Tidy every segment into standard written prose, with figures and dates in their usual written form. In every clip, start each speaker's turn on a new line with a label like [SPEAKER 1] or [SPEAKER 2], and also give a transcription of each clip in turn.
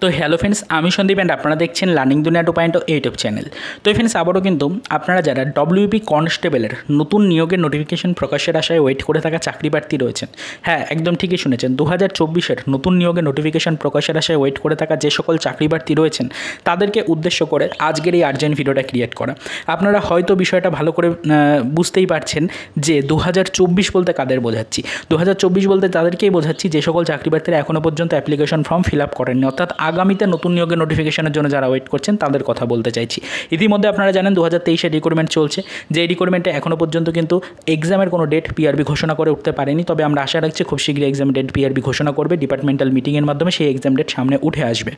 [SPEAKER 1] তো hello friends, আমি Sandeep and আপনারা দেখছেন লার্নিং দুনিয়া 2.0 ইউটিউব চ্যানেল। তো ফ্রেন্ডস, আবারও কিন্তু আপনারা যারা ডব্লিউপি কনস্টেবলের নতুন নিয়োগের নোটিফিকেশন প্রকাশের আশায় ওয়েট করে থাকা চাকরি প্রার্থী রয়েছেন, হ্যাঁ একদম ঠিকই শুনেছেন, 2024-এর নতুন নিয়োগের নোটিফিকেশন প্রকাশের আশায় ওয়েট করে থাকা যে সকল চাকরি প্রার্থী রয়েছেন তাদেরকে উদ্দেশ্য করে আজকের এই আর্জেন্ট ভিডিওটা ক্রিয়েট করা। আপনারা হয়তো বিষয়টা ভালো করে বুঝতেই পারছেন যে 2024 বলতে কাদের বোঝাচ্ছি। 2024 বলতে তাদেরকেই বোঝাচ্ছি যে সকল চাকরি প্রার্থীরা এখনও পর্যন্ত অ্যাপ্লিকেশন ফর্ম ফিল আপ করেননি, অর্থাৎ আগামীতে নতুন নিয়োগের নোটিফিকেশনের জন্য যারা ওয়েট করছেন তাদের কথা বলতে চাইছি। ইতিমধ্যে আপনারা জানেন 2023-এর রিক্রুটমেন্ট চলছে, যে রিক্রুটমেন্টে এখনও পর্যন্ত কিন্তু এক্সামের কোনো ডেট পিআরবি ঘোষণা করে উঠতে পারেনি, তবে আমরা আশা রাখছি খুব শীঘ্রই এক্সাম ডেট পিআরবি ঘোষণা করবে, ডিপার্টমেন্টাল মিটিংয়ের মাধ্যমে সেই এক্সাম ডেট সামনে উঠে আসবে।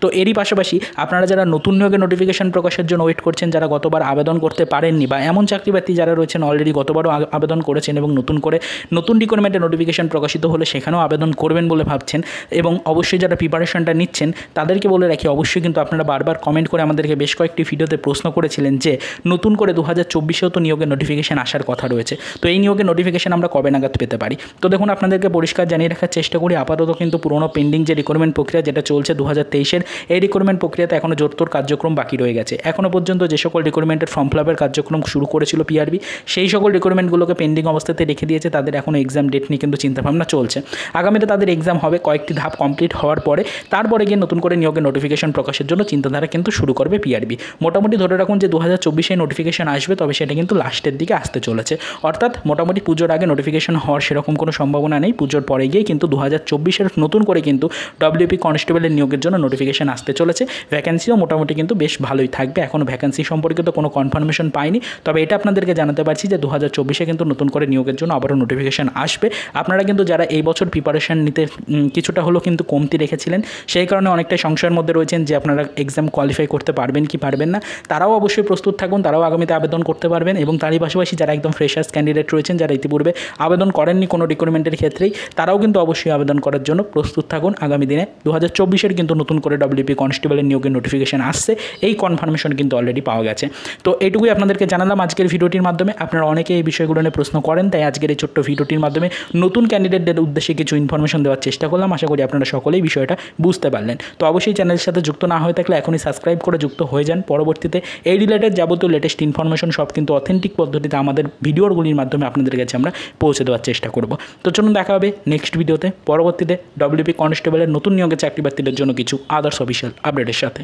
[SPEAKER 1] তো এরই পাশাপাশি আপনারা যারা নতুন নিয়োগের নোটিফিকেশন প্রকাশের জন্য ওয়েট করছেন, যারা গতবার আবেদন করতে পারেননি বা এমন চাকরি প্রার্থী যারা রয়েছেন অলরেডি গতবারও আবেদন করেছেন এবং নতুন রিক্রুটমেন্টের নোটিফিকেশন প্রকাশিত হলে সেখানেও আবেদন করবেন বলে ভাবছেন, এবং অবশ্যই যারা প্রিপারেশনটা নিচ্ছেন তাদেরকে বলে রাখি, অবশ্যই কিন্তু আপনারা বারবার কমেন্ট করে আমাদেরকে বেশ কয়েকটি ভিডিওতে প্রশ্ন করেছিলেন যে নতুন করে 2024-এও তো নিয়োগের নোটিফিকেশান আসার কথা রয়েছে, তো এই নিয়োগের নোটিফিকেশান আমরা কবে নাগাদ পেতে পারি। তো দেখুন, আপনাদেরকে পরিষ্কার জানিয়ে রাখার চেষ্টা করি, আপাতত কিন্তু পুরোনো পেন্ডিং যে রিক্রুটমেন্ট প্রক্রিয়া যেটা চলছে 2023-এর, এই রিক্রুটমেন্ট প্রক্রিয়াতে এখনও জোরতোর কার্যক্রম বাকি রয়ে গেছে। এখনও পর্যন্ত যে সকল রিক্রুটমেন্টের ফর্ম ফিল আপের কার্যক্রম শুরু করেছিল পিআরবি, সেই সকল রিক্রুটমেন্টগুলোকে পেন্ডিং অবস্থাতে রেখে দিয়েছে, তাদের এখনও এক্সাম ডেট নিয়ে কিন্তু চিন্তাভাবনা চলছে। আগামীতে তাদের এক্সাম হবে, কয়েকটি ধাপ কমপ্লিট হওয়ার পরে তারপরে গিয়ে নতুন করে নিয়োগের নোটিফিকেশন প্রকাশের জন্য চিন্তাধারা কিন্তু শুরু করবে পিআরবি। মোটামুটি ধরে রাখুন যে 2024-এ নোটিফিকেশন আসবে, তবে সেটা কিন্তু লাস্টের দিকে আসতে চলেছে, অর্থাৎ মোটামুটি পুজোর আগে নোটিফিকেশন হওয়ার সেরকম কোনো সম্ভাবনা নেই। পুজোর পরে গিয়ে কিন্তু 2024-এর নতুন করে কিন্তু ডব্লিউপি কনস্টেবলের নিয়োগের জন্য নোটিফিকেশন আসতে চলেছে। ভ্যাকেন্সিও মোটামুটি কিন্তু বেশ ভালোই থাকবে, এখনও ভ্যাকেন্সি সম্পর্কে তো কোনো কনফার্মেশন পাইনি, তবে এটা আপনাদেরকে জানাতে পারছি যে 2024-এ কিন্তু নতুন করে নিয়োগের জন্য আবারও নোটিফিকেশন আসবে। আপনারা কিন্তু যারা এই বছর প্রিপারেশন নিতে কিছুটা হলেও কিন্তু কমতি রেখেছিলেন, সেই কারণে অনেকটাই সংশয়ের মধ্যে রয়েছেন যে আপনারা এক্সাম কোয়ালিফাই করতে পারবেন কি পারবেন না, তারাও অবশ্যই প্রস্তুত থাকুন, তারাও আগামীতে আবেদন করতে পারবেন। এবং তারই পাশাপাশি যারা একদম ফ্রেশার্স ক্যান্ডিডেট রয়েছেন, যারা ইতিপূর্বে আবেদন করেননি কোনো রিক্রুটমেন্টের ক্ষেত্রেই, তারাও কিন্তু অবশ্যই আবেদন করার জন্য প্রস্তুত থাকুন। আগামী দিনে 2024-এর কিন্তু নতুন করে ডব্লিউপি কনস্টেবলের নিয়োগের নোটিফিকেশন আসছে, এই কনফার্মেশন কিন্তু অলরেডি পাওয়া গেছে। তো এইটুকুই আপনাদেরকে জানালাম আজকের ভিডিওটির মাধ্যমে। আপনারা অনেকে এই বিষয়গুলো নিয়ে প্রশ্ন করেন, তাই আজকের এই ছোট্ট ভিডিওটির মাধ্যমে নতুন ক্যান্ডিডেটদের উদ্দেশ্যে কিছু ইনফরমেশন দেওয়ার চেষ্টা করলাম। আশা করি আপনারা সকলেই বিষয়টা বুঝতে পারলেন। তো অবশ্যই চ্যানেলের সাথে যুক্ত না হয়ে থাকলে এখনই সাবস্ক্রাইব করে যুক্ত হয়ে যান। পরবর্তীতে এই রিলেটেড যাবতীয় লেটেস্ট ইনফরমেশন সব কিন্তু অথেন্টিক পদ্ধতিতে আমাদের ভিডিওগুলির মাধ্যমে আপনাদের কাছে আমরা পৌঁছে দেওয়ার চেষ্টা করব। তো চলুন দেখা হবে নেক্সট ভিডিওতে, পরবর্তীতে ডব্লিউপি কনস্টেবলের নতুন নিয়োগের চাকরি প্রার্থীদের জন্য কিছু আদার্স অফিসিয়াল আপডেটের সাথে।